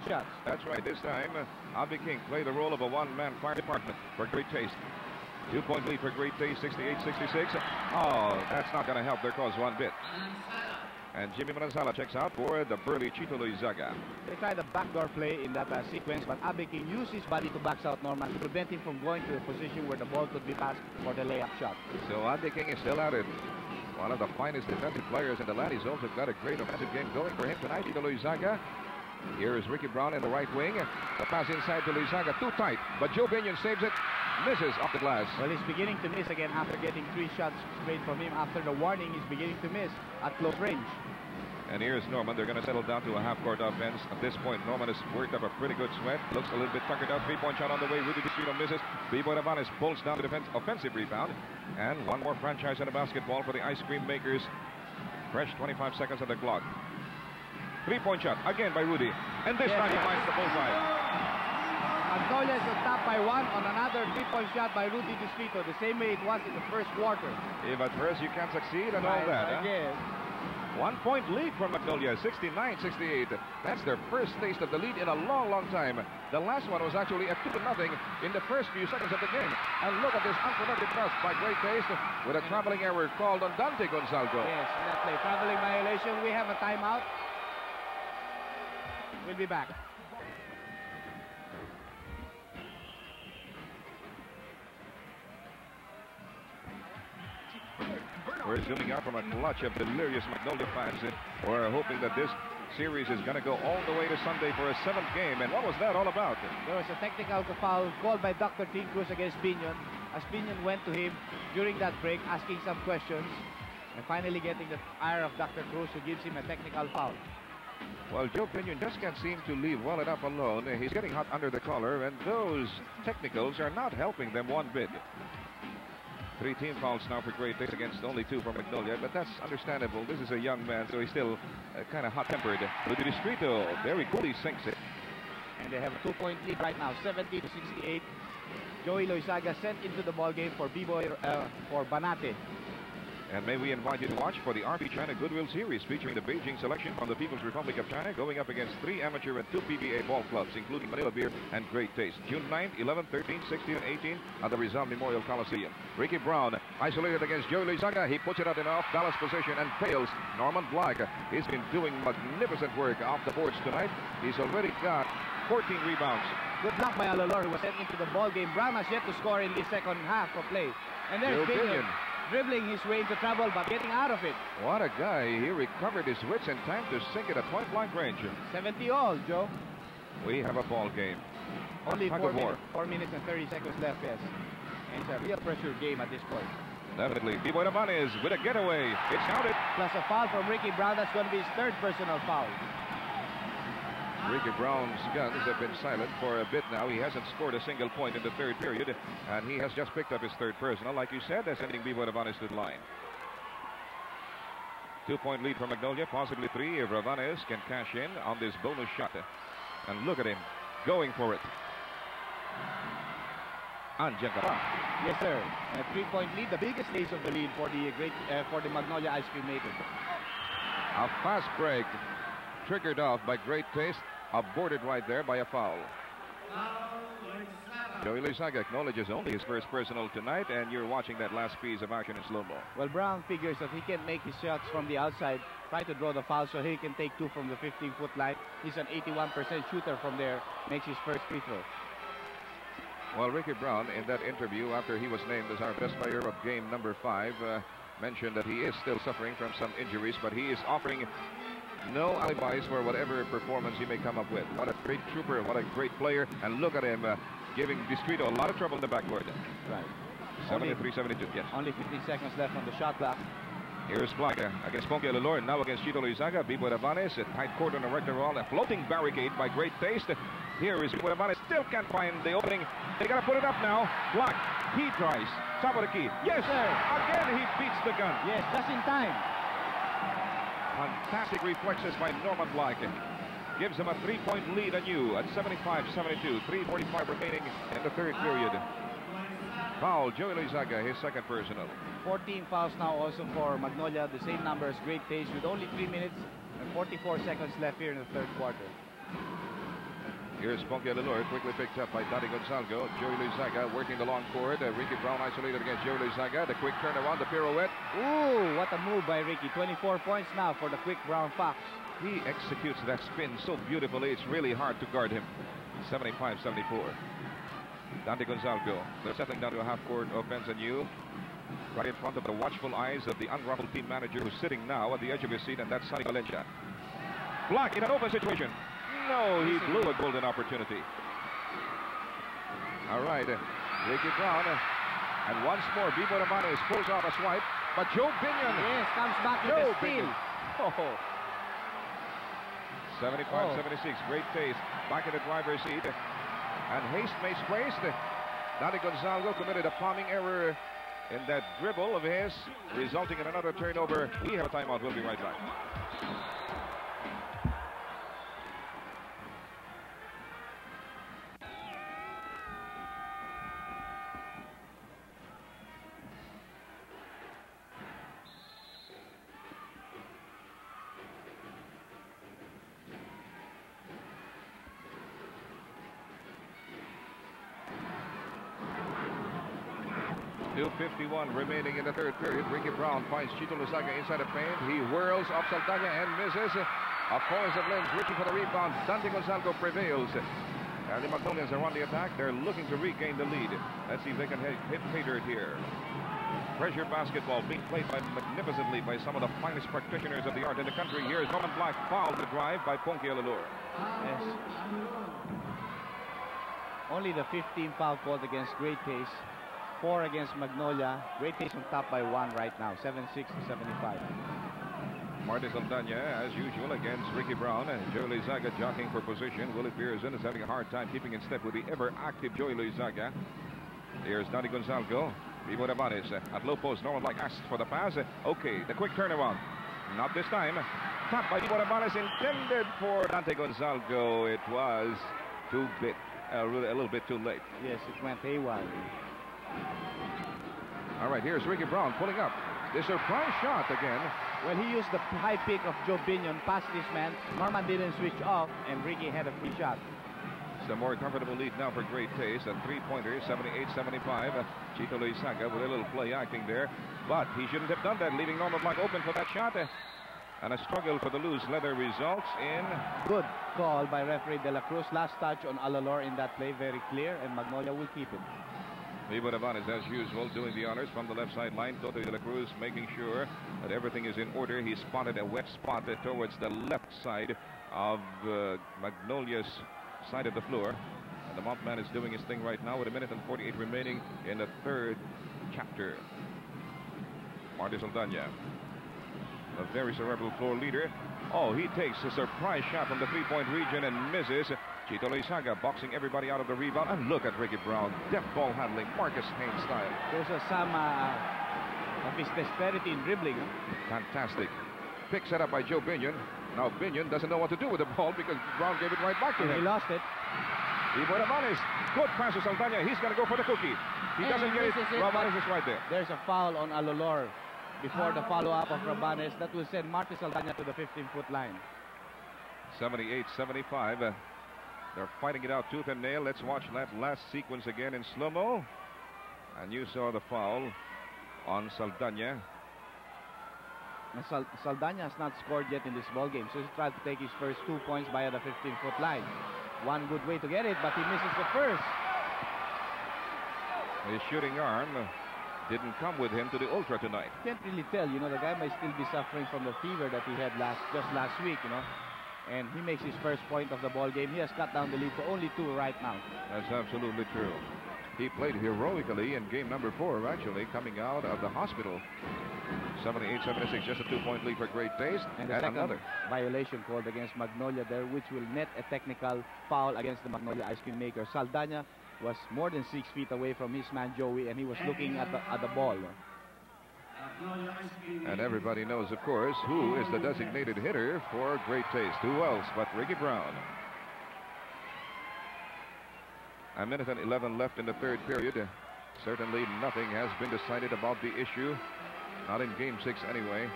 shots. That's right. This time, Abby King played the role of a one-man fire department for Great Taste. 2-point lead for Great Taste, 68-66. Oh, that's not going to help their cause one bit. And Jimmy Manzala checks out for the burly Chito Loizaga. They tried a backdoor play in that sequence, but Abe King used his body to box out Norman to prevent him from going to a position where the ball could be passed for the layup shot. So Abe King is still at it. One of the finest defensive players in the land. He's also got a great offensive game going for him tonight. Chito Loizaga. Here is Ricky Brown in the right wing. The pass inside to Loizaga, too tight, but Joe Binion saves it. Misses off the glass. Well, he's beginning to miss again after getting 3 shots straight from him. After the warning, he's beginning to miss at close range. And here's Norman. They're going to settle down to a half-court offense. At this point, Norman has worked up a pretty good sweat. Looks a little bit tuckered out. 3-point shot on the way. Rudy Distrito misses. B-Boy Navanes pulls down the offensive rebound. And one more franchise in the basketball for the ice cream makers. Fresh 25 seconds on the clock. 3-point shot again by Rudy. And this time he finds the bullseye. Magnolia is on top by 1 on another 3-point shot by Rudy Distrito, the same way it was in the first quarter. If at first you can't succeed and all that, Yes. 1-point lead for Magnolia, 69-68. That's their first taste of the lead in a long, long time. The last one was actually a 2-0 in the first few seconds of the game. And look at this unproductive pass by Great Taste with a traveling error called on Dante Gonzalgo. Yes, that play. Traveling violation. We have a timeout. We'll be back. We're zooming out from a clutch of delirious Magnolia fans who are hoping that this series is going to go all the way to Sunday for a 7th game. And what was that all about? There was a technical foul called by Dr. Tim Cruz against Binion, as Binion went to him during that break asking some questions and finally getting the ire of Dr. Cruz, who gives him a technical foul. Well, Joe Binion just can't seem to leave well enough alone. He's getting hot under the collar, and those technicals are not helping them one bit. 3 team fouls now for Great Taste against only 2 from Magnolia, but that's understandable. This is a young man, so he's still kind of hot-tempered. Rudy Distrito very coolly sinks it. And they have a 2-point lead right now, 70-68. Joey Loizaga sent into the ball game for B-Boy for Banate. And may we invite you to watch for the RP China Goodwill Series featuring the Beijing selection from the People's Republic of China going up against 3 amateur and 2 PBA ball clubs, including Manila Beer and Great Taste. June 9th, 11th, 13th, 16th, and 18th at the Rizal Memorial Coliseum. Ricky Brown isolated against Joey Loizaga. He puts it out in an off-balance position and fails. Norman Black, he's been doing magnificent work off the boards tonight. He's already got 14 rebounds. Good luck by Alalor, who was sent into the ball game. Brown has yet to score in the second half of play. And there's Binion dribbling his way into trouble, but getting out of it. What a guy. He recovered his wits in time to sink it at point-blank range. 70 all, Joe. We have a ball game. Only 4 minutes and 30 seconds left, yes. And it's a real pressure game at this point. Definitely. B-Boy Navanes with a getaway. It's counted. Plus a foul from Ricky Brown. That's going to be his 3rd personal foul. Ricky Brown's guns have been silent for a bit now. He hasn't scored a single point in the 3rd period, and he has just picked up his 3rd personal. Like you said, that's sending B-Boy Navanes to the line. 2-point lead for Magnolia, possibly 3 if Navanes can cash in on this bonus shot. And look at him going for it. Anjangara. Yes, sir. A 3-point lead, the biggest ace of the lead for the Magnolia ice cream maker. A fast break triggered off by Great Taste, aborted right there by a foul. Joey Loizaga acknowledges only his 1st personal tonight, and you're watching that last piece of action in slow-mo. Well, Brown figures that he can make his shots from the outside, try to draw the foul so he can take 2 from the 15-foot line. He's an 81% shooter from there, makes his 1st free throw. Well, Ricky Brown, in that interview after he was named as our best player of game number 5, mentioned that he is still suffering from some injuries, but he is offering no alibis for whatever performance he may come up with. What a great trooper, what a great player, and look at him giving Distrito a lot of trouble in the backcourt. Right. 73-72, yes. Only 15 seconds left on the shot clock. Here's Black against Ponke Alalor, now against Chito Loizaga. B-Boy Navanes, a tight court on the rector wall, a floating barricade by Great Taste. Here is B-Boy Navanes, still can't find the opening. They gotta put it up now. Black, he tries. Top of the key. Yes, sir. Again, he beats the gun. Yes, just in time. Fantastic reflexes by Norman Black. Gives him a 3-point lead anew at 75-72. 3:45 remaining in the 3rd period. Foul, Joey Loizaga, his 2nd personal. 14 fouls now also for Magnolia, the same number as Great Taste, with only 3 minutes and 44 seconds left here in the 3rd quarter. Here's Ponke Lelure, quickly picked up by Dante Gonzalgo. Joey Luizaga working the long court. Ricky Brown isolated against Joey Luizaga. The quick turnaround, the pirouette. Ooh, what a move by Ricky. 24 points now for the quick Brown Fox. He executes that spin so beautifully, it's really hard to guard him. 75-74. Dante Gonzalgo. They're settling down to a half-court offense anew. Right in front of the watchful eyes of the unruffled team manager who's sitting now at the edge of his seat, and that's Sonny Valencia. Block in an open situation. No, he blew a golden opportunity. All right, Ricky Brown. And once more, Bibo Rabanez pulls off a swipe, but Joe Binion. Yes, comes back with a steal. Oh. 75-76, great taste. Back in the driver's seat. And haste makes waste. Dante Gonzalgo committed a palming error in that dribble of his, resulting in another turnover. We have a timeout. We'll be right back. 2:51 remaining in the third period. Ricky Brown finds Chito Luizaga inside the paint. He whirls off Saldaña and misses. A poise of limbs reaching for the rebound. Dante Gonzalgo prevails. And the Magnolians are on the attack. They're looking to regain the lead. Let's see if they can hit pay dirt here. Pressure basketball being played magnificently by some of the finest practitioners of the art in the country. Here's Norman Black, fouled the drive by Ponke Lelure. Yes. Only the 15 foul called against Great Taste. 4 against Magnolia. Great Taste on top by 1 right now. 76-75. Marty Saldaña, as usual, against Ricky Brown. And Joey Luizaga jockeying for position. Willie Pearson is having a hard time keeping in step with the ever-active Joey Luizaga. Here's Dante Gonzalgo. Bibo Rabanez at low post. Norman Black asks for the pass. Okay, the quick turnaround. Not this time. Tapped by Bibo Rabanez, intended for Dante Gonzalgo. It was a little bit too late. Yes, it went haywire. All right, here's Ricky Brown pulling up. The surprise shot again. Well, he used the high pick of Joe Binion, passed his man. Norman didn't switch off, and Ricky had a free shot. It's a more comfortable lead now for Great Taste. A three-pointer, 78-75. Chito Luizaga with a little play acting there. But he shouldn't have done that, leaving Norman Black open for that shot. And a struggle for the loose leather results in... Good call by referee De La Cruz. Last touch on Alalor in that play, very clear, and Magnolia will keep it. Bibo Rabanez, as usual, doing the honors from the left sideline. Toto De La Cruz making sure that everything is in order. He spotted a wet spot towards the left side of Magnolia's side of the floor. And the Montman is doing his thing right now with 1:48 remaining in the third chapter. Marty Saldaña, a very cerebral floor leader. Oh, he takes a surprise shot from the three-point region and misses. Chito Luizaga boxing everybody out of the rebound. And look at Ricky Brown. Deft ball handling, Marcus Haynes style. There's some of his dexterity in dribbling. Huh? Fantastic. Pick set up by Joe Binion. Now Binion doesn't know what to do with the ball because Brown gave it right back to him. He lost it. Bibo Rabanez. Good pass to Saldaña. He's going to go for the cookie. He doesn't get it. Rabanez is right there. There's a foul on Alalor before the follow-up of Rabanez. That will send Marty Saldaña to the 15-foot line. 78-75. They're fighting it out tooth and nail. Let's watch that last sequence again in slow-mo. And you saw the foul on Saldaña. Saldaña has not scored yet in this ball game, so he's tried to take his first 2 points via the 15-foot line. One good way to get it, but he misses the first. His shooting arm didn't come with him to the Ultra tonight. Can't really tell, you know, the guy might still be suffering from the fever that he had just last week, you know. And he makes his first point of the ball game. He has cut down the lead to only 2 right now. That's absolutely true. He played heroically in game number 4, actually, coming out of the hospital. 78-76, just a 2-point lead for Great Taste. And the second another violation called against Magnolia there, which will net a technical foul against the Magnolia ice cream maker. Saldaña was more than 6 feet away from his man Joey, and he was looking at the ball. And everybody knows, of course, who is the designated hitter for Great Taste. Who else but Ricky Brown? 1:11 left in the third period. Certainly nothing has been decided about the issue. Not in Game 6 anyway.